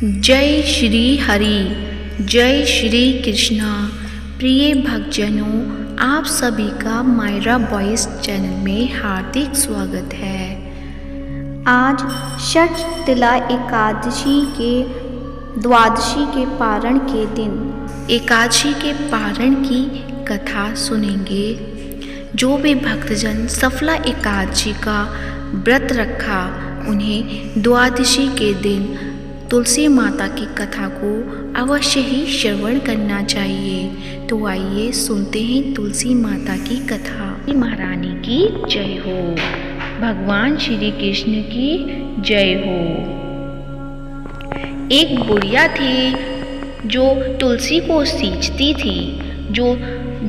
जय श्री हरि, जय श्री कृष्णा। प्रिय भक्तजनों, आप सभी का मायरा वॉइस चैनल में हार्दिक स्वागत है। आज षठतिला एकादशी के द्वादशी के पारण के दिन एकादशी के पारण की कथा सुनेंगे। जो भी भक्तजन सफला एकादशी का व्रत रखा, उन्हें द्वादशी के दिन तुलसी माता की कथा को अवश्य ही श्रवण करना चाहिए। तो आइए सुनते हैं तुलसी माता की कथा। महारानी की जय हो, भगवान श्री कृष्ण की जय हो। एक बुढ़िया थी जो तुलसी को सींचती थी।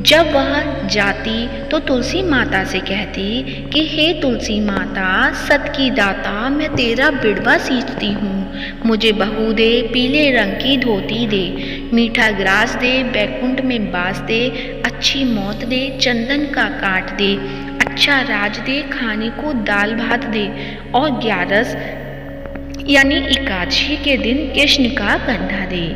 जब वह जाती तो तुलसी माता से कहती कि हे तुलसी माता, सत की दाता, मैं तेरा बिड़वा सींचती हूँ। मुझे बहू दे, पीले रंग की धोती दे, मीठा ग्रास दे, बैकुंठ में बास दे, अच्छी मौत दे, चंदन का काट दे, अच्छा राज दे, खाने को दाल भात दे, और 11 यानी एकादशी के दिन कृष्ण का कंधा दे।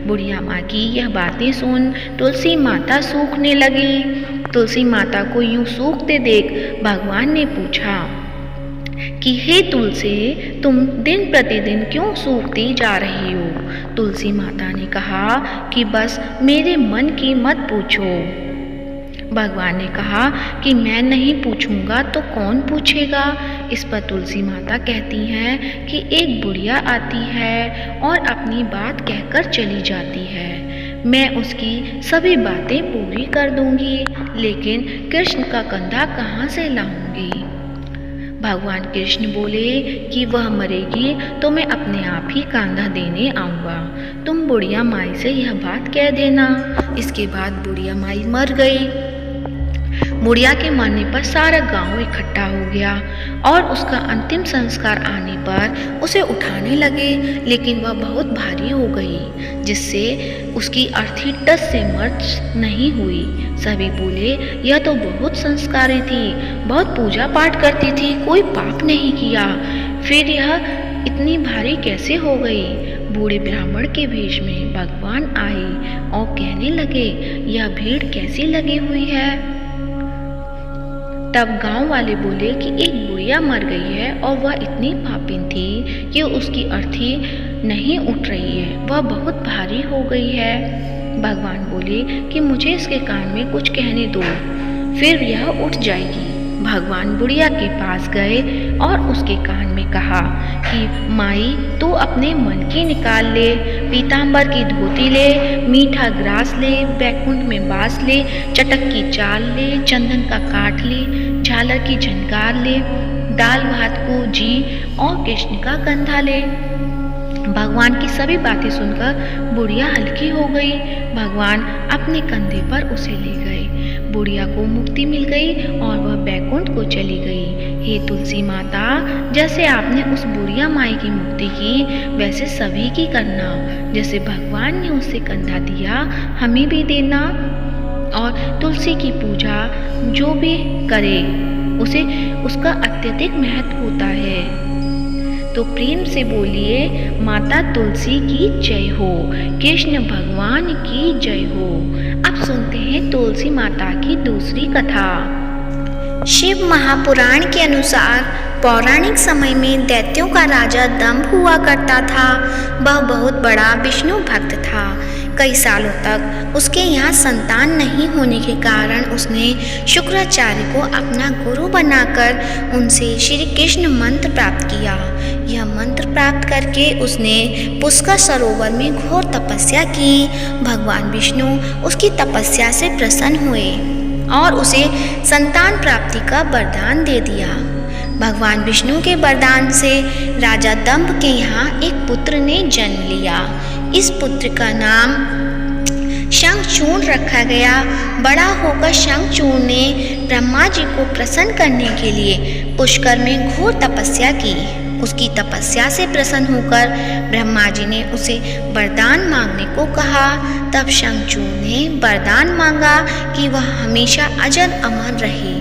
बुढ़िया माँ की यह बातें सुन तुलसी माता सूखने लगी। तुलसी माता को यूं सूखते देख भगवान ने पूछा कि हे तुलसी, तुम दिन प्रतिदिन क्यों सूखती जा रही हो? तुलसी माता ने कहा कि बस मेरे मन की मत पूछो। भगवान ने कहा कि मैं नहीं पूछूंगा तो कौन पूछेगा? इस पर तुलसी माता कहती हैं कि एक बुढ़िया आती है और अपनी बात कहकर चली जाती है। मैं उसकी सभी बातें पूरी कर दूंगी, लेकिन कृष्ण का कंधा कहाँ से लाऊंगी? भगवान कृष्ण बोले कि वह मरेगी तो मैं अपने आप ही कंधा देने आऊँगा। तुम बुढ़िया माई से यह बात कह देना। इसके बाद बुढ़िया माई मर गई। बुढ़िया के मरने पर सारा गांव इकट्ठा हो गया और उसका अंतिम संस्कार आने पर उसे उठाने लगे, लेकिन वह बहुत भारी हो गई, जिससे उसकी अर्थी टस से मर्च नहीं हुई। सभी बोले, यह तो बहुत संस्कारी थी, बहुत पूजा पाठ करती थी, कोई पाप नहीं किया, फिर यह इतनी भारी कैसे हो गई? बूढ़े ब्राह्मण के वेश में भगवान आए और कहने लगे, यह भीड़ कैसी लगी हुई है? तब गांव वाले बोले कि एक बुढ़िया मर गई है और वह इतनी पापिन थी कि उसकी अर्थी नहीं उठ रही है, वह बहुत भारी हो गई है। भगवान बोले कि मुझे इसके कान में कुछ कहने दो, फिर यह उठ जाएगी। भगवान बुढ़िया के पास गए और उसके कान में कहा कि माई, तू अपने मन की निकाल ले, पीतांबर की धोती ले, मीठा ग्रास ले, बैकुंठ में बास ले, चटक की चाल ले, चंदन का काट ले, झालर की झनकार ले, दाल भात को जी और कृष्ण का कंधा ले। भगवान की सभी बातें सुनकर बुढ़िया हल्की हो गई। भगवान अपने कंधे पर उसे ले गए। बुढ़िया को मुक्ति मिल गई और वह बैकुंठ को चली गई। हे तुलसी माता, जैसे आपने उस बुढ़िया माई की मुक्ति की, वैसे सभी की करना। जैसे भगवान ने उसे कंधा दिया, हमें भी देना। और तुलसी की पूजा जो भी करे, उसे उसका अत्यधिक महत्व होता है। तो प्रेम से बोलिए, माता तुलसी की जय हो, कृष्ण भगवान की जय हो। अब सुनते हैं तुलसी माता की दूसरी कथा। शिव महापुराण के अनुसार पौराणिक समय में दैत्यों का राजा दंभ हुआ करता था। वह बहुत बड़ा विष्णु भक्त था। कई सालों तक उसके यहाँ संतान नहीं होने के कारण उसने शुक्राचार्य को अपना गुरु बनाकर उनसे श्री कृष्ण मंत्र प्राप्त किया। यह मंत्र प्राप्त करके उसने पुष्कर सरोवर में घोर तपस्या की। भगवान विष्णु उसकी तपस्या से प्रसन्न हुए और उसे संतान प्राप्ति का वरदान दे दिया। भगवान विष्णु के वरदान से राजा दंभ के यहाँ एक पुत्र ने जन्म लिया। इस पुत्र का नाम शंखचूर्ण रखा गया। बड़ा होकर शंखचूर्ण ने ब्रह्मा जी को प्रसन्न करने के लिए पुष्कर में घोर तपस्या की। उसकी तपस्या से प्रसन्न होकर ब्रह्मा जी ने उसे वरदान मांगने को कहा। तब शंखचूर्ण ने वरदान मांगा कि वह हमेशा अजर अमर रहे,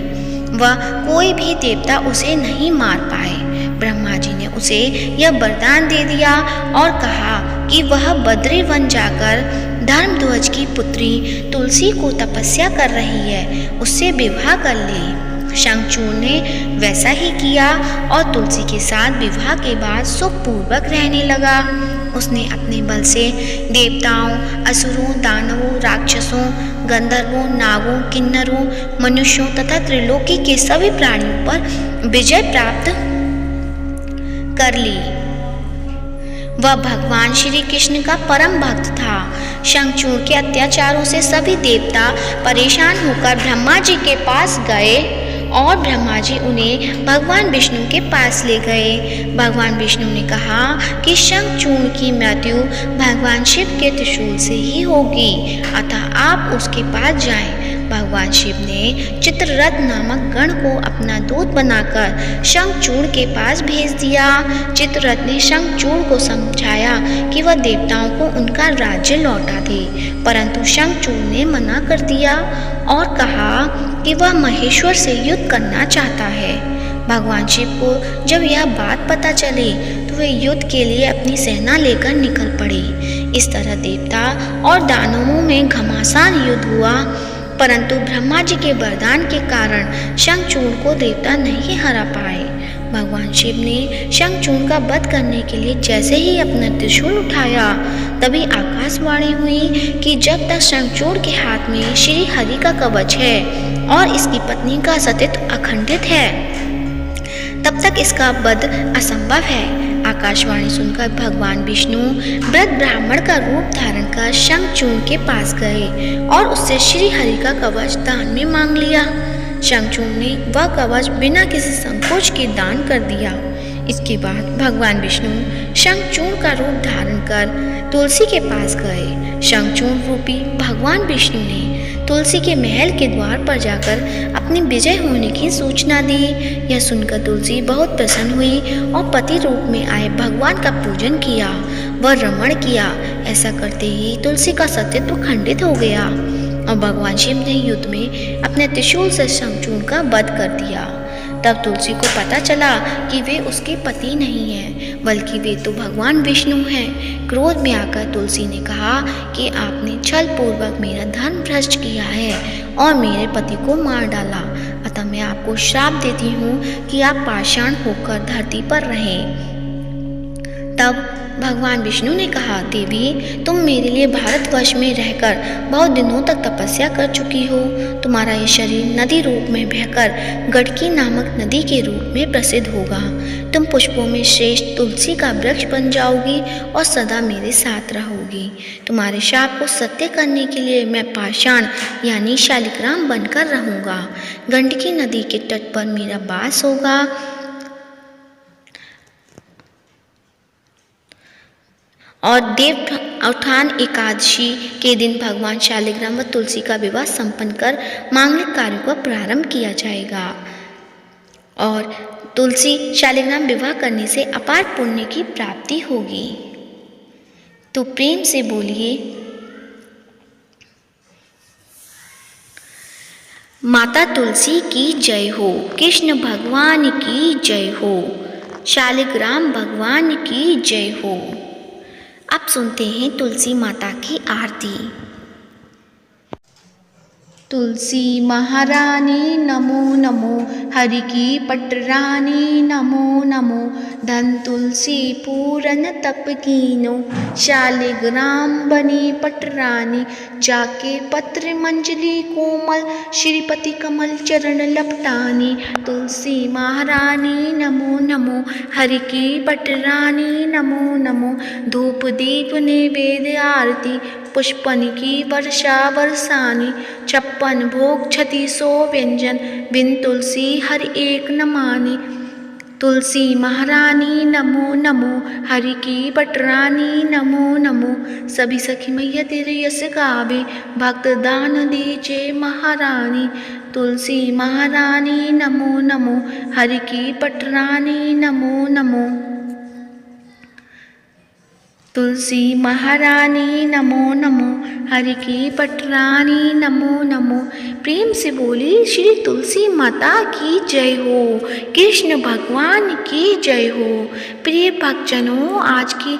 वह कोई भी देवता उसे नहीं मार पाए। ब्रह्मा जी ने उसे यह वरदान दे दिया और कहा कि वह बद्री वन जाकर धर्मध्वज की पुत्री तुलसी को तपस्या कर रही है, उससे विवाह कर ले। शंखचूड़ ने वैसा ही किया और तुलसी के साथ विवाह के बाद सुखपूर्वक रहने लगा। उसने अपने बल से देवताओं, असुरों, दानवों, राक्षसों, गंधर्वों, नागों, किन्नरों, मनुष्यों तथा त्रिलोकी के सभी प्राणियों पर विजय प्राप्त कर ली। वह भगवान श्री कृष्ण का परम भक्त था। शंखचूड़ के अत्याचारों से सभी देवता परेशान होकर ब्रह्मा जी के पास गए और ब्रह्मा जी उन्हें भगवान विष्णु के पास ले गए। भगवान विष्णु ने कहा कि शंखचूड़ की मृत्यु भगवान शिव के त्रिशूल से ही होगी, अतः आप उसके पास जाएं। भगवान शिव ने चित्ररथ नामक गण को अपना दूत बनाकर शंखचूड़ के पास भेज दिया। चित्ररथ ने शंखचूड़ को समझाया कि वह देवताओं को उनका राज्य लौटा दे, परंतु शंखचूड़ ने मना कर दिया और कहा कि वह महेश्वर से युद्ध करना चाहता है। भगवान शिव को जब यह बात पता चली तो वे युद्ध के लिए अपनी सेना लेकर निकल पड़े। इस तरह देवता और दानवों में घमासान युद्ध हुआ, परंतु ब्रह्मा जी के वरदान के कारण शंखचूड़ को देवता नहीं हरा पाए। भगवान शिव ने शंखचूड़ का वध करने के लिए जैसे ही अपना त्रिशूल उठाया, तभी आकाशवाणी हुई कि जब तक शंखचूड़ के हाथ में श्री हरि का कवच है और इसकी पत्नी का सतीत्व अखंडित है, तब तक इसका वध असंभव है। आकाशवाणी सुनकर भगवान विष्णु वृद्ध ब्राह्मण का रूप धारण कर शंखचूड़ के पास गए और उससे श्री हरि का कवच दान में मांग लिया। शंखचूड़ ने वह कवच बिना किसी संकोच के दान कर दिया। इसके बाद भगवान विष्णु शंखचूड़ का रूप धारण कर तुलसी के पास गए। शंखचूड़ रूपी भगवान विष्णु ने तुलसी के महल के द्वार पर जाकर अपनी विजय होने की सूचना दी। यह सुनकर तुलसी बहुत प्रसन्न हुई और पति रूप में आए भगवान का पूजन किया व रमण किया। ऐसा करते ही तुलसी का सतीत्व खंडित हो गया और भगवान शिव ने युद्ध में अपने त्रिशूल से शंखचूड़ का वध कर दिया। तब तुलसी को पता चला कि वे उसके पति नहीं हैं, बल्कि वे तो भगवान विष्णु हैं। क्रोध में आकर तुलसी ने कहा कि आपने छल पूर्वक मेरा धर्म भ्रष्ट किया है और मेरे पति को मार डाला, अतः मैं आपको श्राप देती हूँ कि आप पाषाण होकर धरती पर रहें। तब भगवान विष्णु ने कहा, देवी तुम मेरे लिए भारतवर्ष में रहकर बहुत दिनों तक तपस्या कर चुकी हो। तुम्हारा ये शरीर नदी रूप में बहकर गंडकी नामक नदी के रूप में प्रसिद्ध होगा। तुम पुष्पों में श्रेष्ठ तुलसी का वृक्ष बन जाओगी और सदा मेरे साथ रहोगी। तुम्हारे शाप को सत्य करने के लिए मैं पाषाण यानी शालिग्राम बनकर रहूँगा। गंडकी नदी के तट पर मेरा वास होगा और देव उठान एकादशी के दिन भगवान शालिग्राम व तुलसी का विवाह संपन्न कर मांगलिक कार्यों का प्रारंभ किया जाएगा और तुलसी शालिग्राम विवाह करने से अपार पुण्य की प्राप्ति होगी। तो प्रेम से बोलिए, माता तुलसी की जय हो, कृष्ण भगवान की जय हो, शालिग्राम भगवान की जय हो। अब सुनते हैं तुलसी माता की आरती। तुलसी महारानी नमो नमो, हरि की पटरानी नमो नमो, धन तुलसी पूरन तप कीनो, शालिग्राम बनी पटरानी, जाके पत्र मंजली कोमल, श्रीपति कमल चरण लपटानी। तुलसी महारानी नमो नमो, हरि की पटरानी नमो नमो, धूप दीप नैवेद्य आरती, पुष्पन की वर्षा बरसानी, 56 भोग 3600 व्यंजन, बिन तुलसी हर एक न मानी। तुलसी महारानी नमो नमो, हरि की पटरानी नमो नमो, सभी सखी मैया तेरे यश गावे, भक्त दान दीजे महारानी। तुलसी महारानी नमो नमो, हरि की पटरानी नमो नमो। तुलसी महारानी नमो नमो, हरि की पटरानी नमो नमो। प्रेम से बोली श्री तुलसी माता की जय हो, कृष्ण भगवान की जय हो। प्रिय भक्तजनों, आज की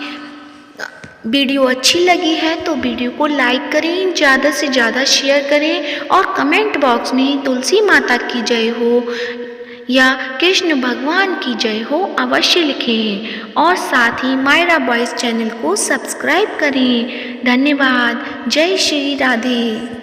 वीडियो अच्छी लगी है तो वीडियो को लाइक करें, ज़्यादा से ज़्यादा शेयर करें और कमेंट बॉक्स में तुलसी माता की जय हो या कृष्ण भगवान की जय हो अवश्य लिखें और साथ ही मायरा बॉयज़ चैनल को सब्सक्राइब करें। धन्यवाद। जय श्री राधे।